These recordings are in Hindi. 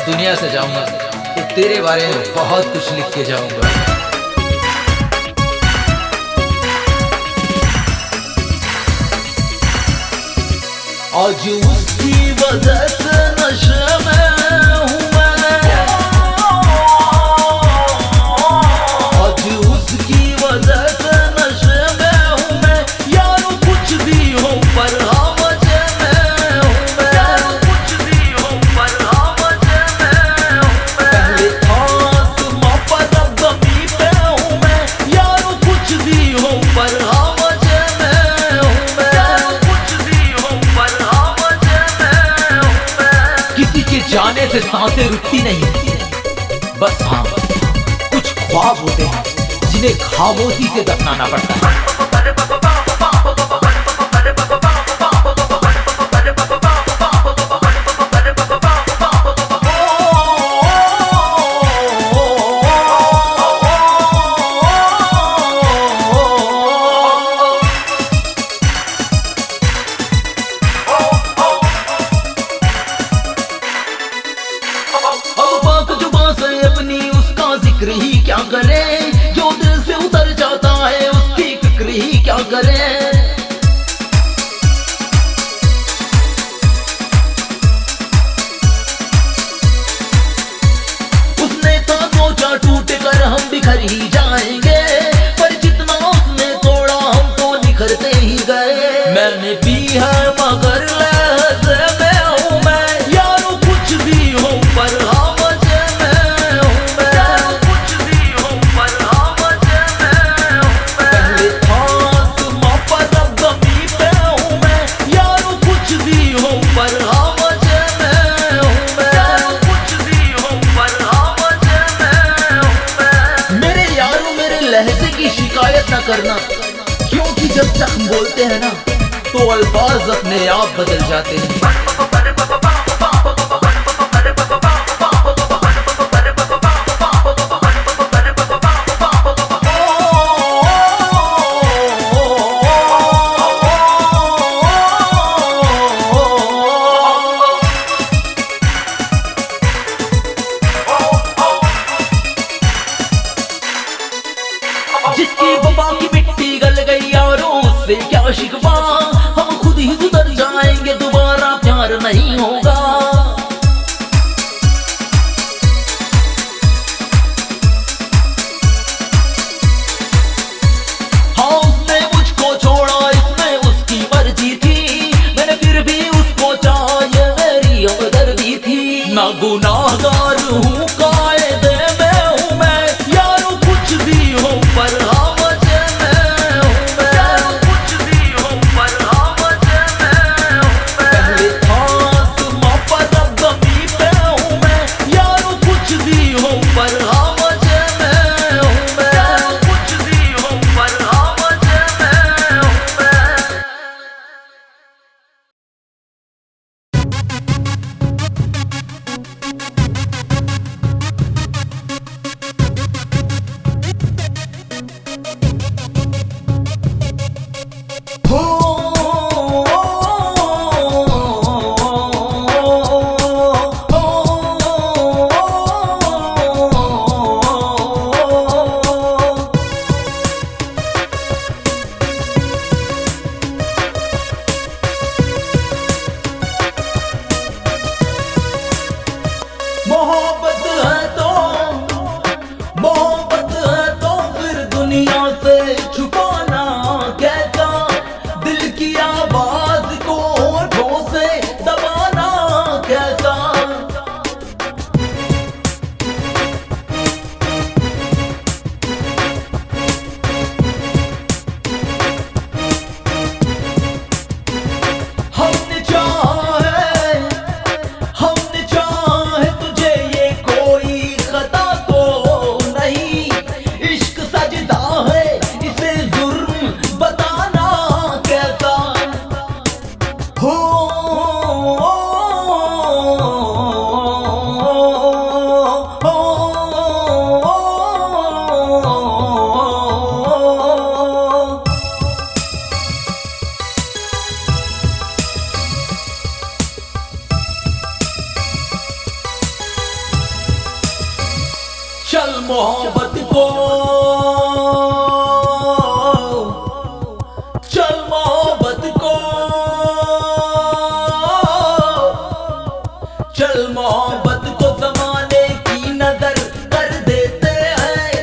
दुनिया से जाऊंगा तो तेरे बारे में बहुत कुछ लिख के जाऊंगा। आज उसकी वजह से नशे में हूँ मैं, आज उसकी वजह से नशे में हूँ मैं। यारो कुछ भी हो पर हाँ मजे में हूँ मैं, यारो कुछ भी हो पर हाँ मजे में हूँ मैं। पहले आसमां पर अब ज़मीं पे हूँ मैं, यारो कुछ भी हो पर हाँ मजे में हूँ मैं, यारो कुछ भी हो पर हाँ मजे में हूँ मैं। किसी के जाने से सांसें रुकती नहीं, बस हाँ कुछ ख्वाब होते हैं जिन्हें खामोशी से दफनाना पड़ता है। अपनी उसका जिक्र ही क्या करे, जो दिल से उतर जाता है उसकी फिक्र ही क्या करे। उसने तो सोचा टूट कर हम बिखर ही जाएंगे, पर जितना उसने तोड़ा हम तो निखरते ही गए। मैंने पी है मगर लहज़े में हूँ मैं, यारो कुछ भी हो पर हाँ लहजे की शिकायत न करना, क्योंकि जब जख्म बोलते हैं ना तो अल्फाज अपने आप बदल जाते हैं। जिसकी वफा की मिट्टी गल गई यारो उससे क्या शिकवा, हम खुद ही सुधर जाएंगे दोबारा प्यार नहीं होगा। हाँ उसने मुझको छोड़ा इसमें उसकी मर्जी थी, मैंने फिर भी उसको चाहा ये मेरी हमदर्दी थी। ना गुनाहगार हूँ कायदे में हूँ मैं, यारो कुछ भी हो पर हाँ मजे में हूँ मैं, यारो कुछ भी हो पर हाँ मजे में हूँ मैं। पहले आसमां पर अब ज़मीं पे हूँ मैं, यारो कुछ भी हो पर हाँ मजे में हूँ मैं, यारो कुछ भी हो पर हाँ मजे में हूँ मैं। मोहब्बत है तो फिर दुनिया से छुपाना कैसा, दिल की आवाज को होठों से दबाना कैसा। हमने चाहा है तुझे ये कोई मोहब्बत को, चल मोहब्बत को, चल मोहब्बत को जमाने की नजर कर देते हैं।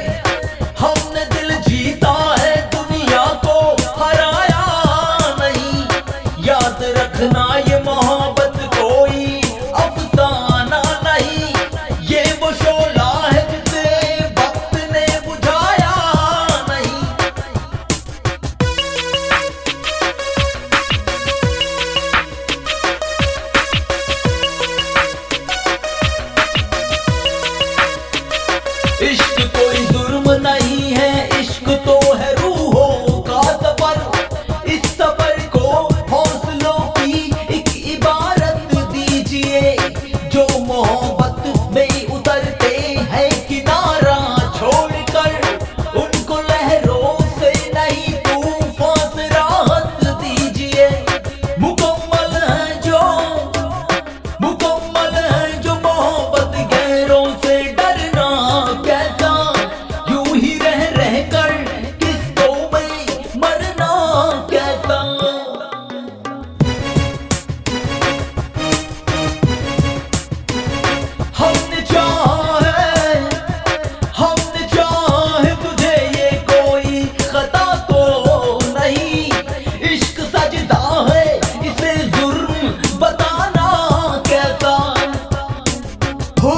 हमने दिल जीता है, दुनिया को हराया नहीं। याद रखना ये मोहब्बत कोई अफसाना नहीं, ये वो शोला है जिसे वक्त ने बुझाया नहीं। इश्क कोई जुर्म नहीं है, इश्क तो है रूहों का सफर। इस सफर को हौसलों की एक इबारत दीजिए। जो मोहब्बत में उतरते हैं किनारा छोड़कर, उनको लहरों से नहीं तूफान से राहत दीजिए। मुकम्मल है जो मोहब्बत, गैरों से डरना कैसा। यूं ही रह कर किस्तों में मरना कैसा। हमने चाहे तुझे ये कोई खता तो नहीं। इश्क सजदा है, इसे जुर्म बताना कैसा। हो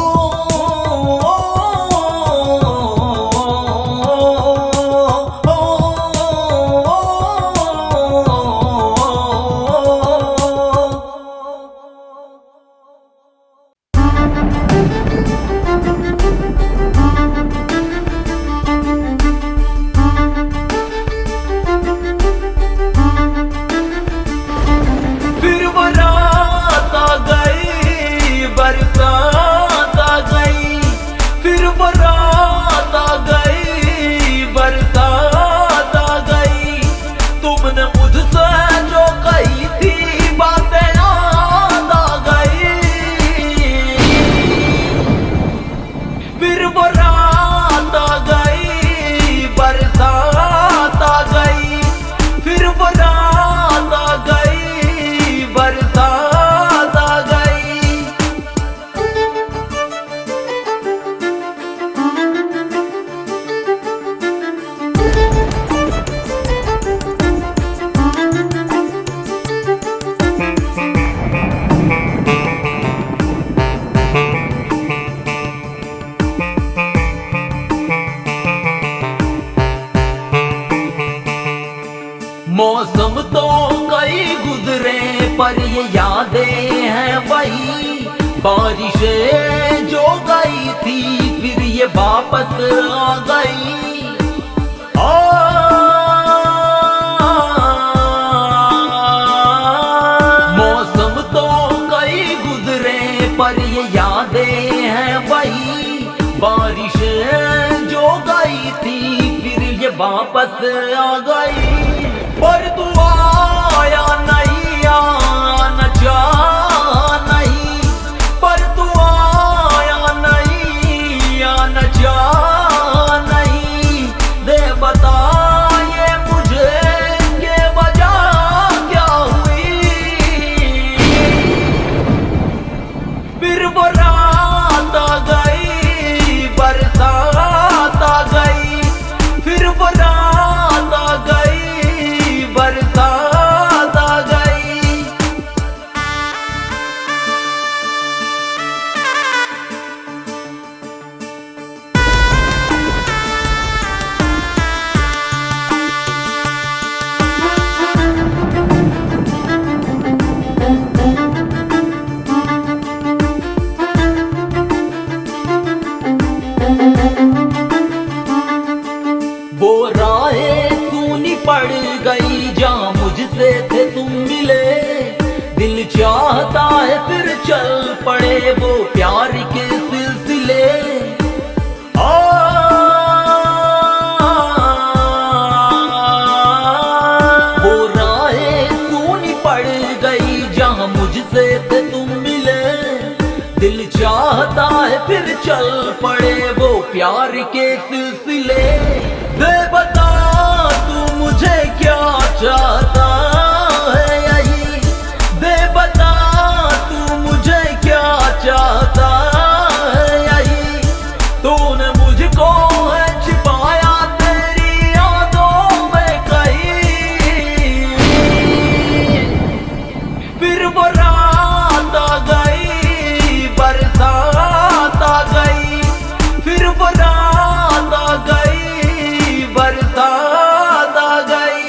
फिर वो रात आ गई, बरसात आ गई। फिर वो रात आ गई, बरसात आ गई। तुमने मुझसे जो कही थी बातें याद आ गई। फिर वो रात आ गई, बरसात आ गई। फिर वो रात आ गई, बरसात आ गई। मौसम तो कई गुजरे पर ये यादें हैं वही। बारिशें जो गई थी फिर ये वापस आ गई। मौसम तो कई गुजरे पर ये यादें हैं वही। बारिशें जो गई थी फिर ये वापस आ गई। पर तू आया नहीं, आना चाहा नहीं। पर तू आया नहीं, आना चाहा नहीं। दे बता ये मुझे ये वजह क्या हुई। फिर वो रात आ गई, बरसात आ गई। फिर वो रात आ गई, बरसात चल पड़े वो प्यार के सिलसिले। दे बता तू मुझे क्या चाहता है यही, दे बता तू मुझे क्या चाहता है यही। तूने मुझको है छिपाया तेरी यादों में कहीं। फिर वो रात आ गई, बरसात आ गई, फिर वो रात आ गई, बरसात आ गई।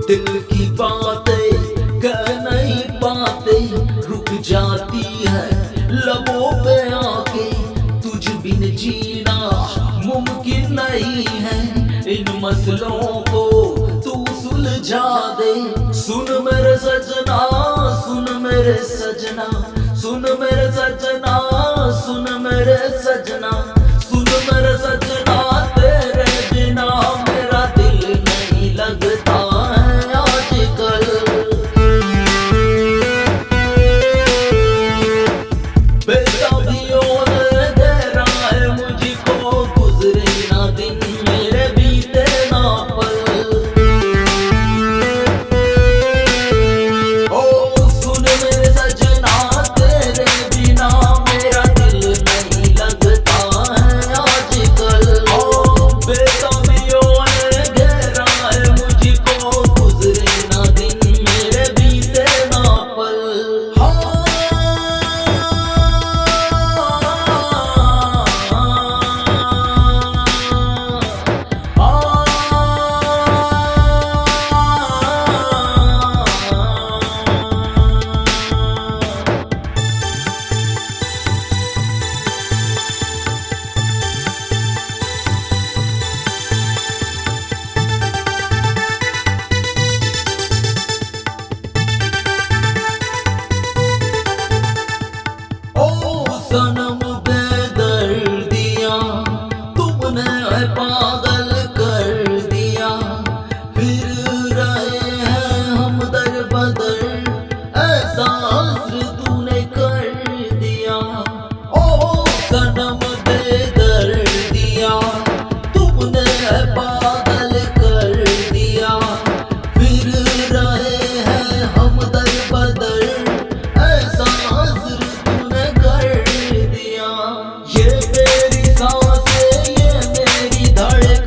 दिल की बातें कह नहीं पाते, रुक जाती है लबों पे आके। तुझ बिन जीना मुमकिन नहीं है, इन मसलों को तू सुलझा दे। सुन मेरे सजना, सुन मेरे सजना, सुन मेरे सजना, सुन मेरे सजना, सुन मेरे सजना। तेरे बिना मेरा दिल नहीं लगता है आजकल। बेताबियों ने घेरा है मुझको, गुजरे ना दिन मेरे बीते ना पल। ओ सुन मेरे सजना, तेरे बिना मेरा दिल नहीं लगता है आजकल। ओ बेताबियों ने घेरा है मुझको, गुजरे ना दिन मेरे बीते ना पल। ओ सनम बेदर्दिया, तुमने है पागल कर दिया। फिर रहे हैं हम दर बदर, ऐसा असर तूने कर दिया। ओ सनम बेदर्दिया, तुमने है पागल कर दिया। फिर रहे हैं हम दर बदर, ऐसा असर तूने कर दिया। ये मेरी सांसें, ये मेरी धड़कन,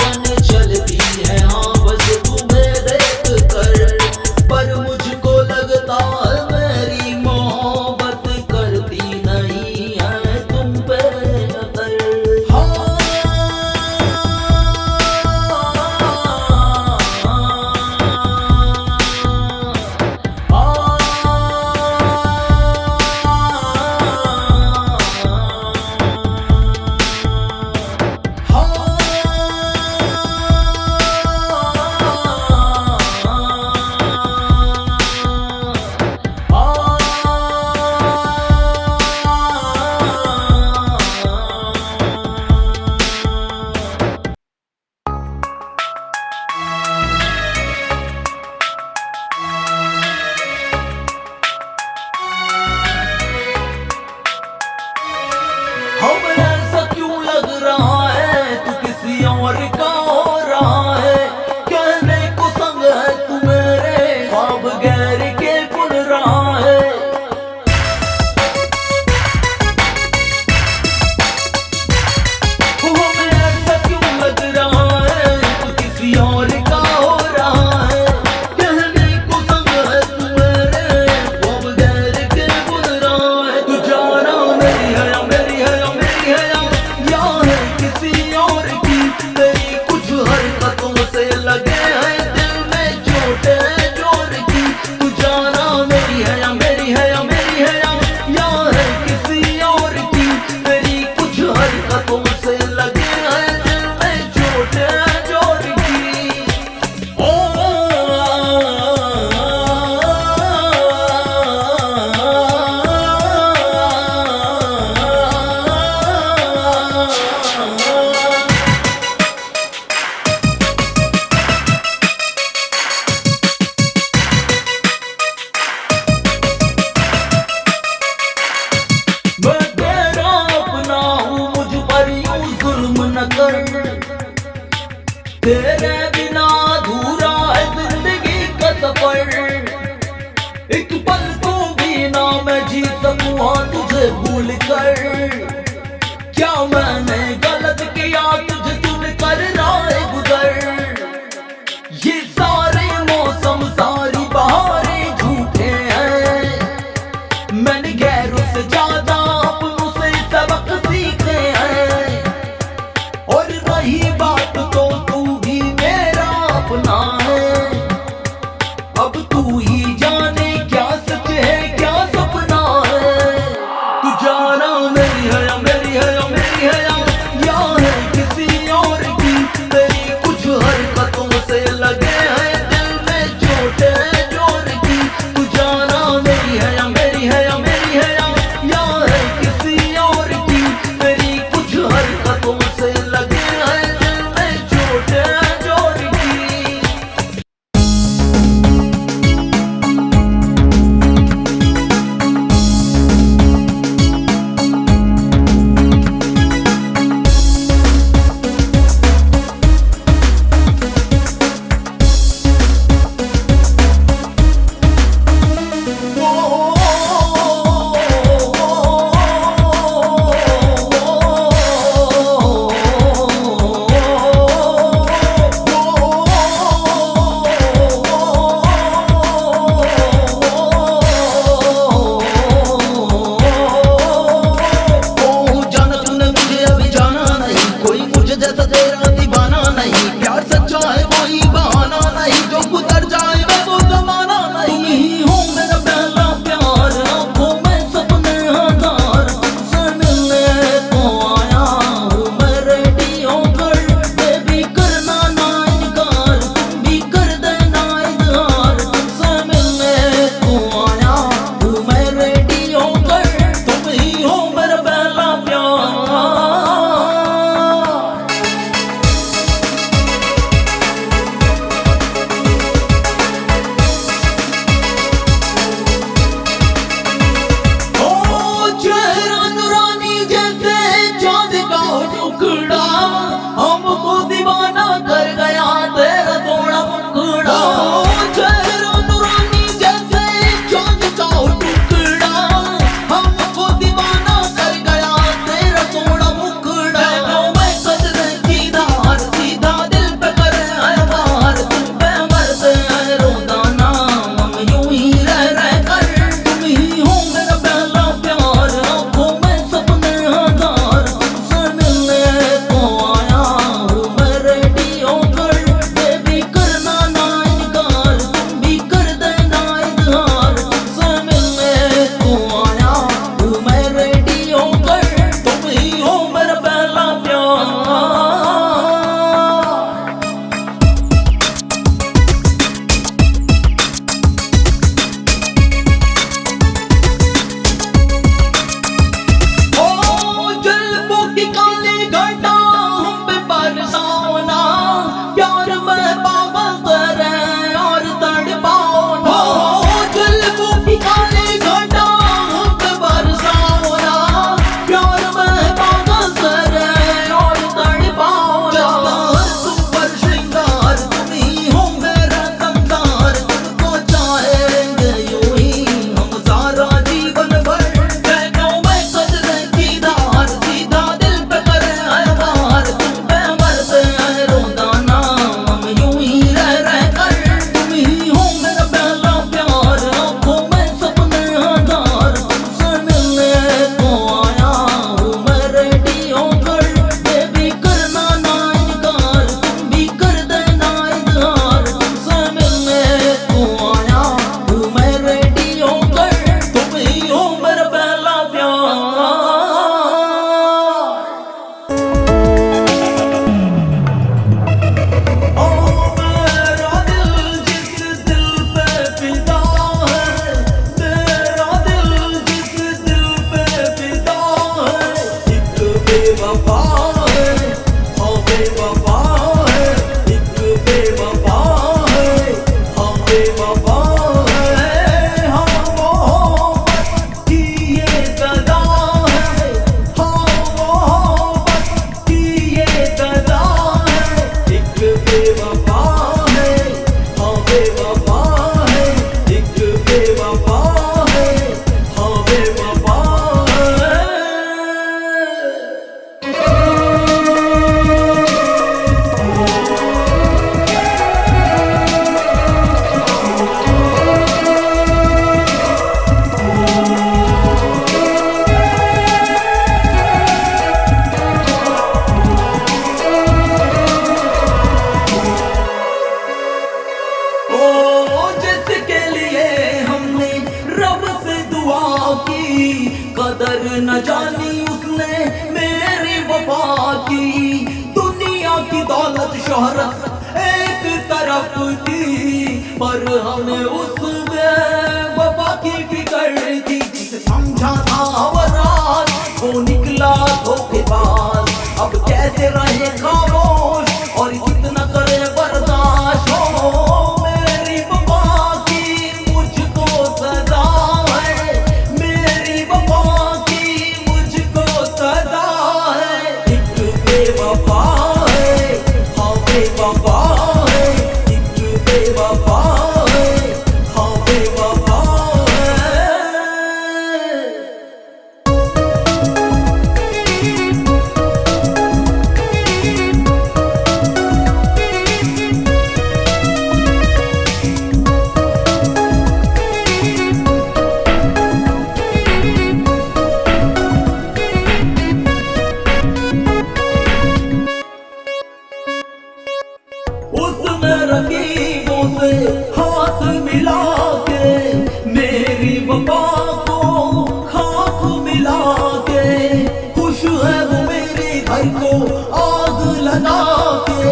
तेरे बिना अधूरा है जिंदगी का सफर, एक पल को भी ना मैं जी सकूं तुझे भूल कर। क्या मैंने गलत किया तुझे चुन कर राह गुजर, ये सारे मौसम सारी बहारें झूठे हैं, मैंने गैरों से ज्यादा अपनों से सबक सीखे हैं। और रही बात तो तू भी मेरा अपना है, अब तू ही जाने क्या सच है क्या सपना है। तू जाना मेरी है या मेरी है या मेरी है या है किसी और की, तेरी कुछ हरकतों से लगे हैं दिल में चोटे जोर की। तू जाना मेरी है या मेरी है या मेरी है या है किसी और की, तेरी कुछ हरकतों से लगे हैं दिल में चोटे जोर की। दौलत शोहरत एक तरफ थी, पर हमें उसमें वफा की फिक्र थी। जिसे समझा था वो रात, वो निकला धोखेबाज। अब कैसे रहे खामोश और कितना करे बर्दाश्त। हो मेरी वफा की मुझको सजा है, मेरी वफा की मुझको सजा है। एक बेवफा है, हाँ बेवफा है, एक बेवफा है, हाँ बेवफा है। उसने रकीबों से हाथ मिला के मेरी वफा को खाक मिला के, खुश है वो मेरे घर को आग लगा के।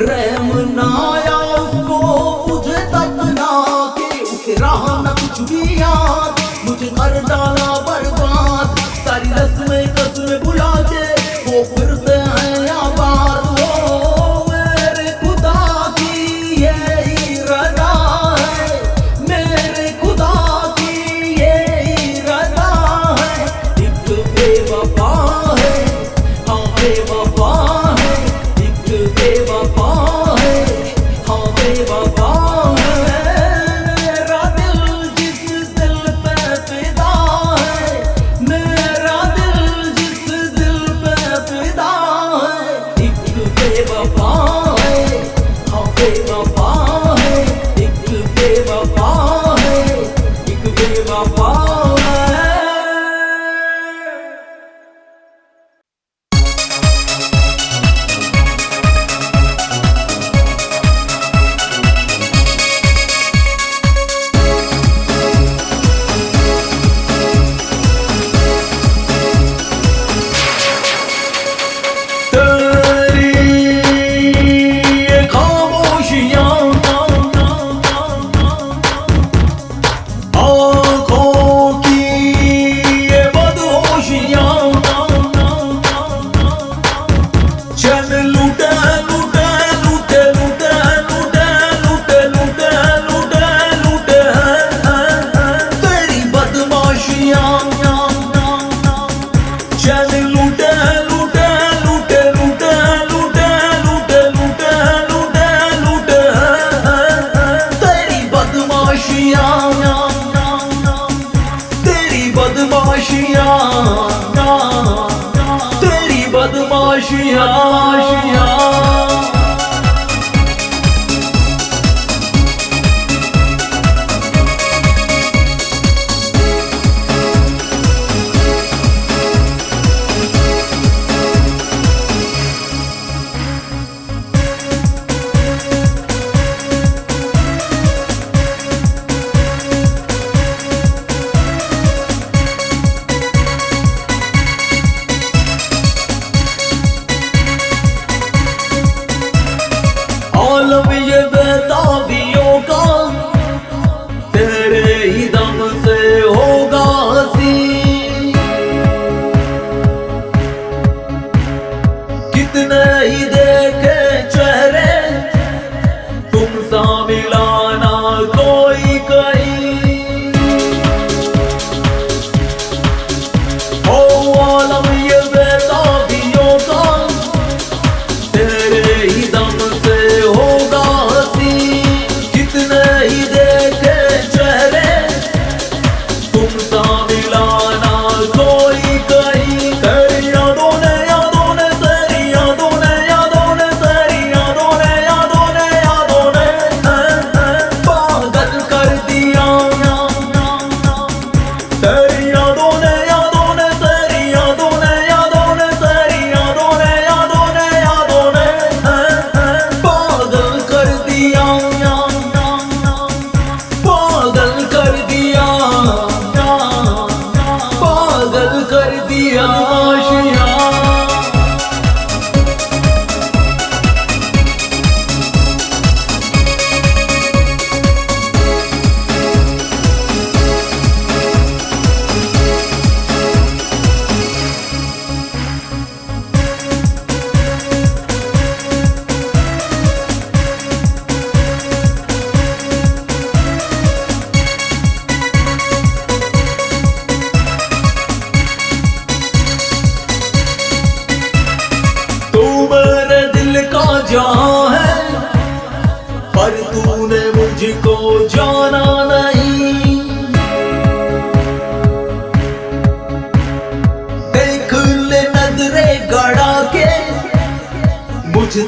रहम ना आया उसको मुझे दफना के, उसे रहा न कुछ भी याद, मुझे कर डाला बर्बाद। सारी रस्में कसमें भुला के वो फिरते हैं आबाद। वो मेरे खुदा की यही रजा है, मेरे खुदा की यही रजा है। एक बेवफा है, हाँ बेवफा है, एक बेवफा है, हाँ बेवफा है। मेरा दिल जिस दिल पे फिदा है, मेरा दिल जिस दिल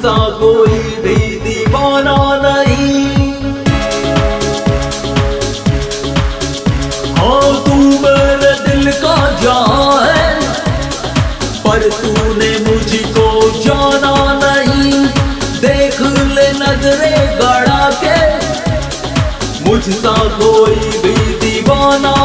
मुझसा कोई भी दीवाना नहीं। हाँ तू मेरे दिल का जान है, पर तूने मुझको जाना नहीं। देख ले नजरे गड़ा के, मुझसा कोई भी दीवाना